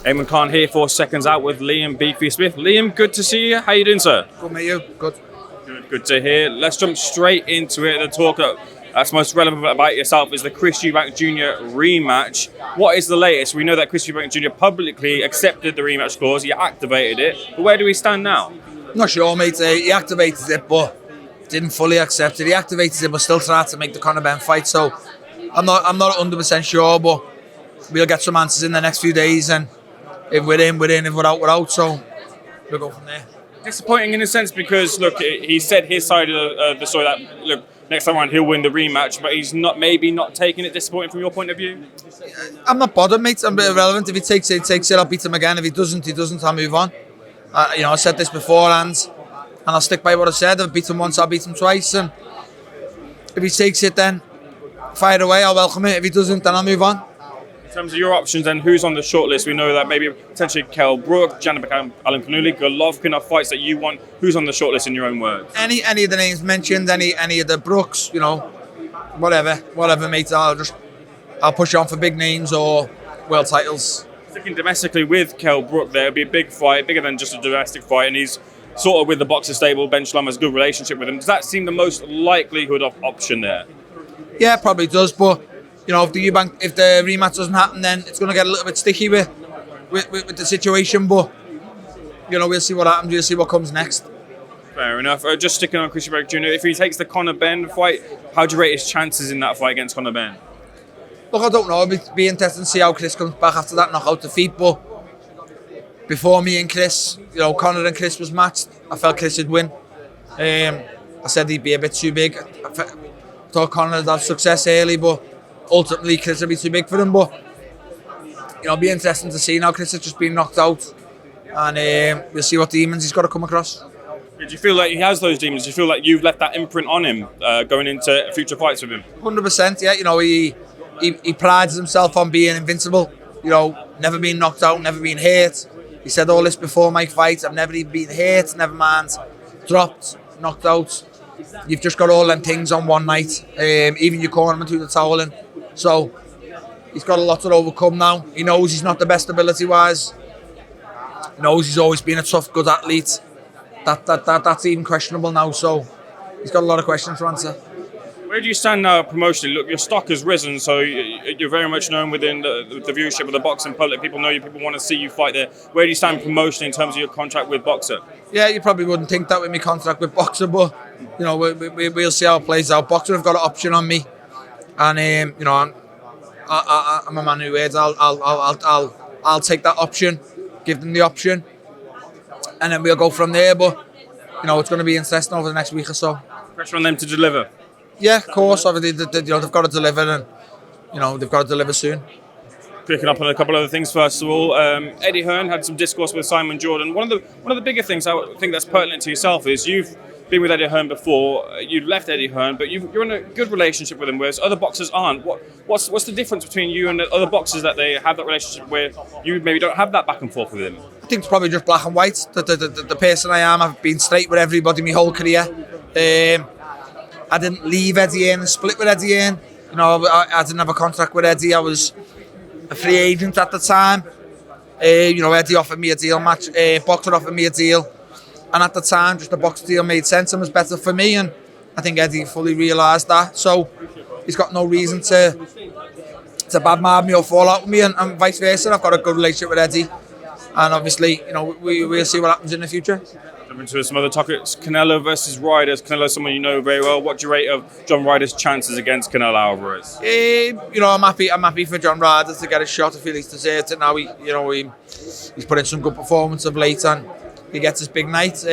Ayman Khan here for Seconds Out with Liam Beefy Smith. Liam, good to see you. How you doing, sir? Good, mate. You? Good. Good to hear. Let's jump straight into it. The talk that's most relevant about yourself is the Chris Eubank Jr. rematch. What is the latest? We know that Chris Eubank Jr. publicly accepted the rematch clause. He activated it. But where do we stand now? Not sure, mate. He activated it, but didn't fully accept it. He activated it, but still tried to make the Conor Ben fight. So I'm not 100% sure, but we'll get some answers in the next few days. And if we're in, we're in. If we're out, we're out. So we'll go from there. Disappointing in a sense because, look, he said his side of the story that, look, next time around he'll win the rematch, but he's maybe not taking it. Disappointing from your point of view? I'm not bothered, mate. I'm a bit irrelevant. If he takes it, he takes it. I'll beat him again. If he doesn't, I'll move on. I said this beforehand, and I'll stick by what I said. If I beat him once, I'll beat him twice. And if he takes it, then fire away. I'll welcome it. If he doesn't, then I'll move on. In terms of your options, then who's on the shortlist? We know that maybe potentially Kell Brook, Alan Canuli, Golovkin are fights that you want. Who's on the shortlist in your own words? Any of the names mentioned, any of the Brooks, whatever, mate. I'll push on for big names or world titles. Sticking domestically with Kell Brook, there would be a big fight, bigger than just a domestic fight, and he's sort of with the boxer stable. Ben Shalom has a good relationship with him. Does that seem the most likelihood of option there? Yeah, probably does, but. If the rematch doesn't happen, then it's going to get a little bit sticky with the situation. But we'll see what happens. We'll see what comes next. Fair enough. Just sticking on Chris Eubank Jr. If he takes the Conor Ben fight, how do you rate his chances in that fight against Conor Ben? Look, I don't know. It'll be interesting to see how Chris comes back after that knockout defeat. But before me and Chris, Conor and Chris was matched. I felt Chris would win. I said he'd be a bit too big. I thought Conor would have success early, but ultimately Chris will be too big for him. But it'll be interesting to see now. Chris has just been knocked out, and we'll see what demons he's got to come across. Do you feel like he has those demons? Do you feel like you've left that imprint on him going into future fights with him? 100%, yeah. He prides himself on being invincible. Never been knocked out, never been hurt. He said all this before my fight. I've never even been hurt, never mind dropped, knocked out. You've just got all them things on one night. Even your cornerman threw the towel in. So he's got a lot to overcome now. He knows he's not the best ability-wise. He knows he's always been a tough, good athlete. That's even questionable now. So he's got a lot of questions to answer. Where do you stand now promotionally? Look, your stock has risen, so you're very much known within the viewership of the boxing public. People know you, people want to see you fight there. Where do you stand promotionally in terms of your contract with Boxer? Yeah, you probably wouldn't think that with my contract with Boxer, but we'll see how it plays out. Boxer have got an option on me. And I'm a man who words. I'll take that option, give them the option, and then we'll go from there. But it's going to be interesting over the next week or so. Pressure on them to deliver. Yeah, of course. Obviously, they've got to deliver, and they've got to deliver soon. Picking up on a couple of other things. First of all, Eddie Hearn had some discourse with Simon Jordan. One of the bigger things I think that's pertinent to yourself is you've been with Eddie Hearn before. You left Eddie Hearn, but you're in a good relationship with him, whereas other boxers aren't. What's the difference between you and the other boxers that they have that relationship where you maybe don't have that back and forth with him? I think it's probably just black and white. The person I am, I've been straight with everybody my whole career. I didn't leave Eddie Hearn and split with Eddie Hearn. I didn't have a contract with Eddie. I was a free agent at the time. Eddie offered me a deal match. Boxer offered me a deal. And at the time, just the box deal made sense and was better for me. And I think Eddie fully realised that. So he's got no reason to badmouth me or fall out with me and vice versa. I've got a good relationship with Eddie. And obviously, we'll see what happens in the future. Into some other topics, Canelo versus Ryder. Canelo, someone you know very well. What do you rate of John Ryder's chances against Canelo Alvarez? I'm happy for John Ryder to get a shot. I feel he's deserved it now. He's put in some good performance of late, and he gets his big night.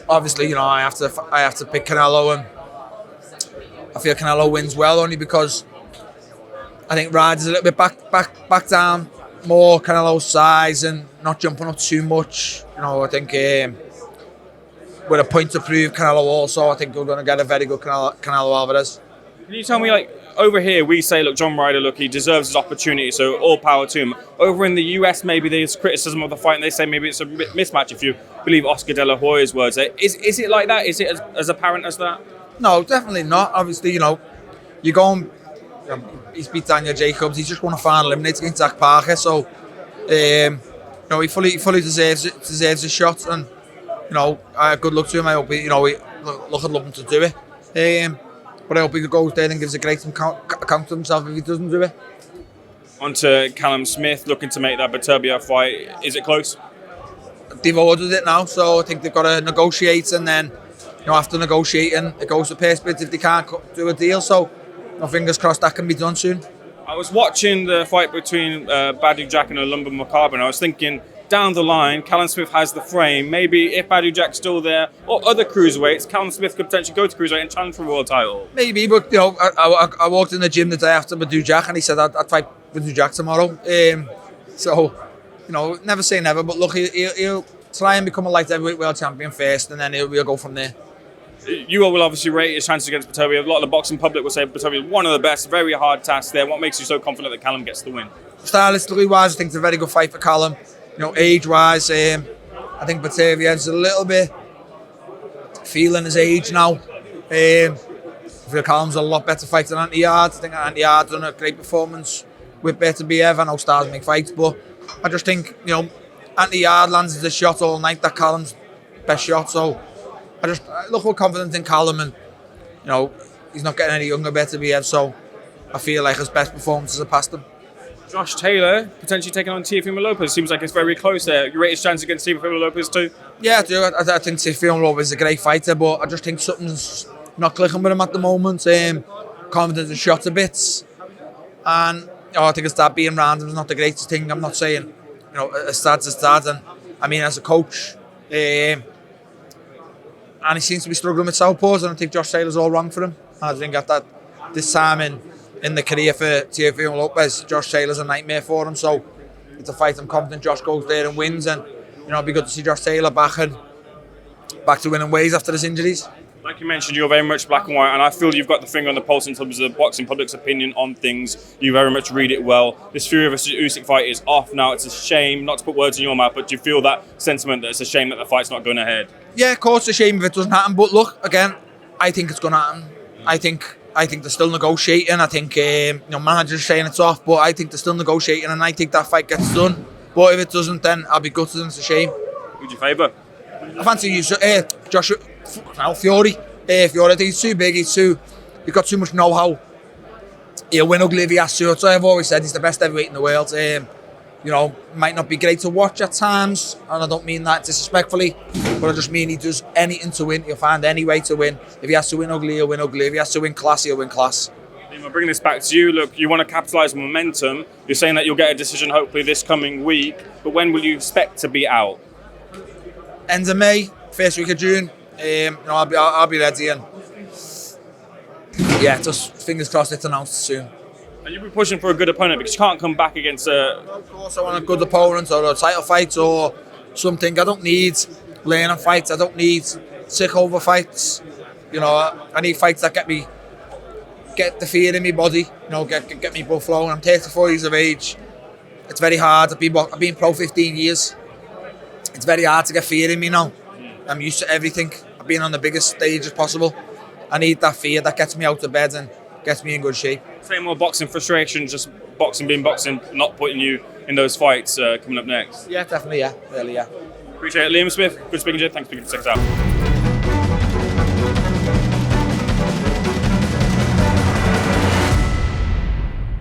Obviously, I have to pick Canelo, and I feel Canelo wins well only because I think Ryder's a little bit back down, more Canelo's size and not jumping up too much. I think. With a point to prove, Canelo also, I think we're going to get a very good Canelo Alvarez. Can you tell me, over here we say, look, John Ryder, he deserves his opportunity, so all power to him. Over in the US, maybe there's criticism of the fight, and they say maybe it's a mismatch, if you believe Oscar De La Hoya's words. Is it like that? Is it as apparent as that? No, definitely not. Obviously, you're going... he's beat Daniel Jacobs, he's just won a final eliminator against Zach Parker, so You know, he fully deserves a shot, and you know, good luck to him. I hope he, you know, I'd love him to do it. But I hope he goes there and gives a great account of himself if he doesn't do it. On to Callum Smith, looking to make that Beterbiev fight. Is it close? They've ordered it now, so I think they've got to negotiate, and then, you know, after negotiating, it goes to purse bids if they can't do a deal. So, you know, fingers crossed that can be done soon. I was watching the fight between Badu Jack and Olumba Makabe, and I was thinking, down the line, Callum Smith has the frame. Maybe if Badu Jack's still there, or other cruiserweights, Callum Smith could potentially go to cruiserweight and challenge for a world title. Maybe, but you know, I walked in the gym the day after Badu Jack, and he said I'd fight Badu Jack tomorrow. So, you know, never say never. But look, he'll try and become a light heavyweight world champion first, and then we'll go from there. You will obviously rate his chances against Beterbiev. A lot of the boxing public will say Beterbiev is one of the best. Very hard task there. What makes you so confident that Callum gets the win? Stylistically wise, I think it's a very good fight for Callum. You know, age-wise, I think Beterbiev's a little bit feeling his age now. I feel Callum's a lot better fighter than Anthony Yard. I think Anthony Yard's done a great performance with Beterbiev. I know stars make fights, but I just think, you know, Anthony Yard lands the shot all night. That Callum's best shot. So I look with confidence in Callum, and you know, he's not getting any younger, Beterbiev. So I feel like his best performances are past him. Josh Taylor potentially taking on Teofimo Lopez. Seems like it's very close there. You rate his chance against Teofimo Lopez too? Yeah, I do. I think Teofimo Lopez is a great fighter, but I just think something's not clicking with him at the moment. Confidence is shot a bit, and you know, I think it's that being random is not the greatest thing. I'm not saying, you know, a start, and I mean as a coach, and he seems to be struggling with southpaws, and I think Josh Taylor's all wrong for him. I think at that this time in the career for Teofimo Lopez, Josh Taylor's a nightmare for him. So it's a fight I'm confident Josh goes there and wins, and you know, it'd be good to see Josh Taylor back to winning ways after his injuries. Like you mentioned, you're very much black and white, and I feel you've got the finger on the pulse in terms of the boxing public's opinion on things. You very much read it well. This Fury versus Usyk fight is off now. It's a shame, not to put words in your mouth, but do you feel that sentiment that it's a shame that the fight's not going ahead? Yeah, of course, it's a shame if it doesn't happen. But look, again, I think it's going to happen. I think they're still negotiating. I think you know, managers saying it's off, but I think they're still negotiating, and I think that fight gets done. But if it doesn't, then I'll be gutted, and it's a shame. Who'd you favour? I fancy you, Fury. Fury, I think he's too big. He's got too much know-how. He'll win ugly if he has to. So I've always said he's the best heavyweight in the world. You know, might not be great to watch at times, and I don't mean that disrespectfully, but I just mean he does anything to win. He'll find any way to win. If he has to win ugly, he'll win ugly. If he has to win class, he'll win class. I'll bring this back to you. Look, you want to capitalise on momentum. You're saying that you'll get a decision hopefully this coming week, but when will you expect to be out? End of May, first week of June. You know, I'll be ready, and yeah, just fingers crossed it's announced soon. And you'll be pushing for a good opponent because you can't come back against a... Of course, I want a good opponent or a title fight or something. I don't need learning fights. I don't need sick over fights. You know, I need fights that get the fear in my body. You know, get me blood flowing. I'm 34 years of age. It's very hard. I've been pro 15 years. It's very hard to get fear in me now. I'm used to everything. I've been on the biggest stage as possible. I need that fear that gets me out of bed and gets me in good shape. Same more boxing frustration, just boxing being boxing, not putting you in those fights coming up next. Yeah, definitely, yeah. Really, yeah. Appreciate it. Liam Smith, good speaking to you. Thanks for speaking to SecondsOut.